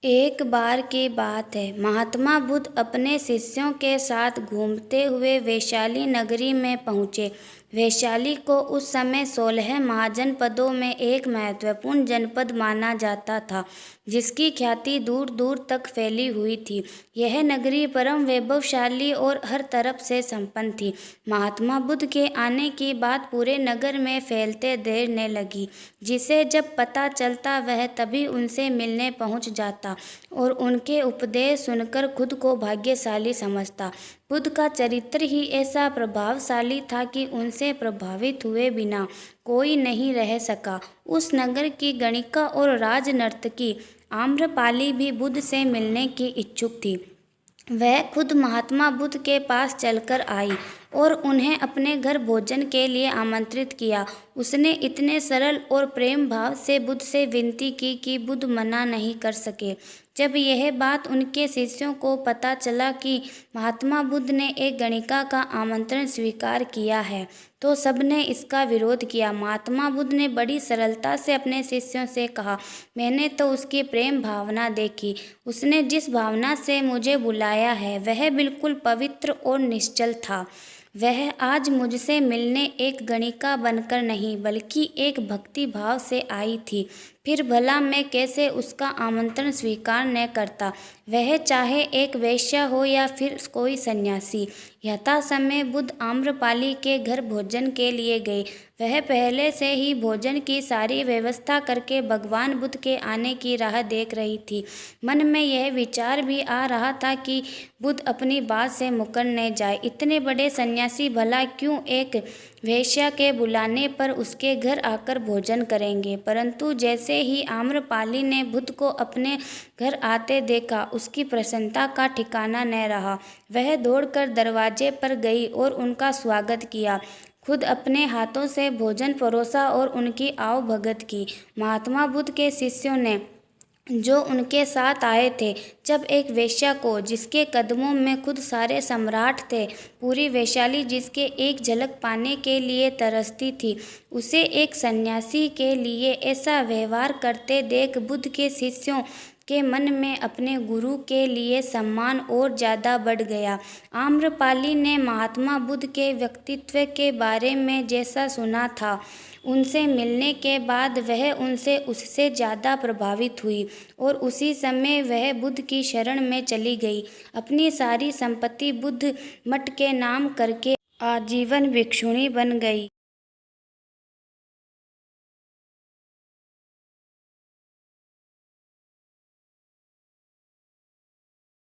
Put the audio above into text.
एक बार की बात है, महात्मा बुद्ध अपने शिष्यों के साथ घूमते हुए वैशाली नगरी में पहुँचे। वैशाली को उस समय 16 महाजनपदों में एक महत्वपूर्ण जनपद माना जाता था, जिसकी ख्याति दूर दूर तक फैली हुई थी। यह नगरी परम वैभवशाली और हर तरफ से संपन्न थी। महात्मा बुद्ध के आने की बात पूरे नगर में फैलते देरने लगी। जिसे जब पता चलता वह तभी उनसे मिलने पहुंच जाता और उनके उपदेश सुनकर खुद को भाग्यशाली समझता। बुद्ध का चरित्र ही ऐसा प्रभावशाली था कि उनसे प्रभावित हुए बिना कोई नहीं रह सका। उस नगर की गणिका और राजनर्तकी आम्रपाली भी बुद्ध से मिलने की इच्छुक थी। वह खुद महात्मा बुद्ध के पास चलकर आई और उन्हें अपने घर भोजन के लिए आमंत्रित किया। उसने इतने सरल और प्रेम भाव से बुद्ध से विनती की कि बुद्ध मना नहीं कर सके। जब यह बात उनके शिष्यों को पता चला कि महात्मा बुद्ध ने एक गणिका का आमंत्रण स्वीकार किया है, तो सबने इसका विरोध किया। महात्मा बुद्ध ने बड़ी सरलता से अपने शिष्यों से कहा, मैंने तो उसकी प्रेम भावना देखी। उसने जिस भावना से मुझे बुलाया है वह बिल्कुल पवित्र और निश्चल था। वह आज मुझसे मिलने एक गणिका बनकर नहीं बल्कि एक भक्ति भाव से आई थी। फिर भला मैं कैसे उसका आमंत्रण स्वीकार न करता, वह चाहे एक वेश्या हो या फिर कोई सन्यासी। यथा समय बुद्ध आम्रपाली के घर भोजन के लिए गए। वह पहले से ही भोजन की सारी व्यवस्था करके भगवान बुद्ध के आने की राह देख रही थी। मन में यह विचार भी आ रहा था कि बुद्ध अपनी बात से मुकर न जाए। इतने बड़े सन्यासी भला क्यों एक वेश्या के बुलाने पर उसके घर आकर भोजन करेंगे। परंतु जैसे ही आम्रपाली ने बुद्ध को अपने घर आते देखा, उसकी प्रसन्नता का ठिकाना न रहा। वह दौड़कर दरवाजे पर गई और उनका स्वागत किया। खुद अपने हाथों से भोजन परोसा और उनकी आवभगत की। महात्मा बुद्ध के शिष्यों ने जो उनके साथ आए थे, जब एक वेश्या को, जिसके कदमों में खुद सारे सम्राट थे, पूरी वैशाली जिसके एक झलक पाने के लिए तरसती थी, उसे एक सन्यासी के लिए ऐसा व्यवहार करते देख बुद्ध के शिष्यों के मन में अपने गुरु के लिए सम्मान और ज़्यादा बढ़ गया। आम्रपाली ने महात्मा बुद्ध के व्यक्तित्व के बारे में जैसा सुना था, उनसे मिलने के बाद वह उनसे उससे ज़्यादा प्रभावित हुई और उसी समय वह बुद्ध की शरण में चली गई। अपनी सारी संपत्ति बुद्ध मठ के नाम करके आजीवन भिक्षुणी बन गई।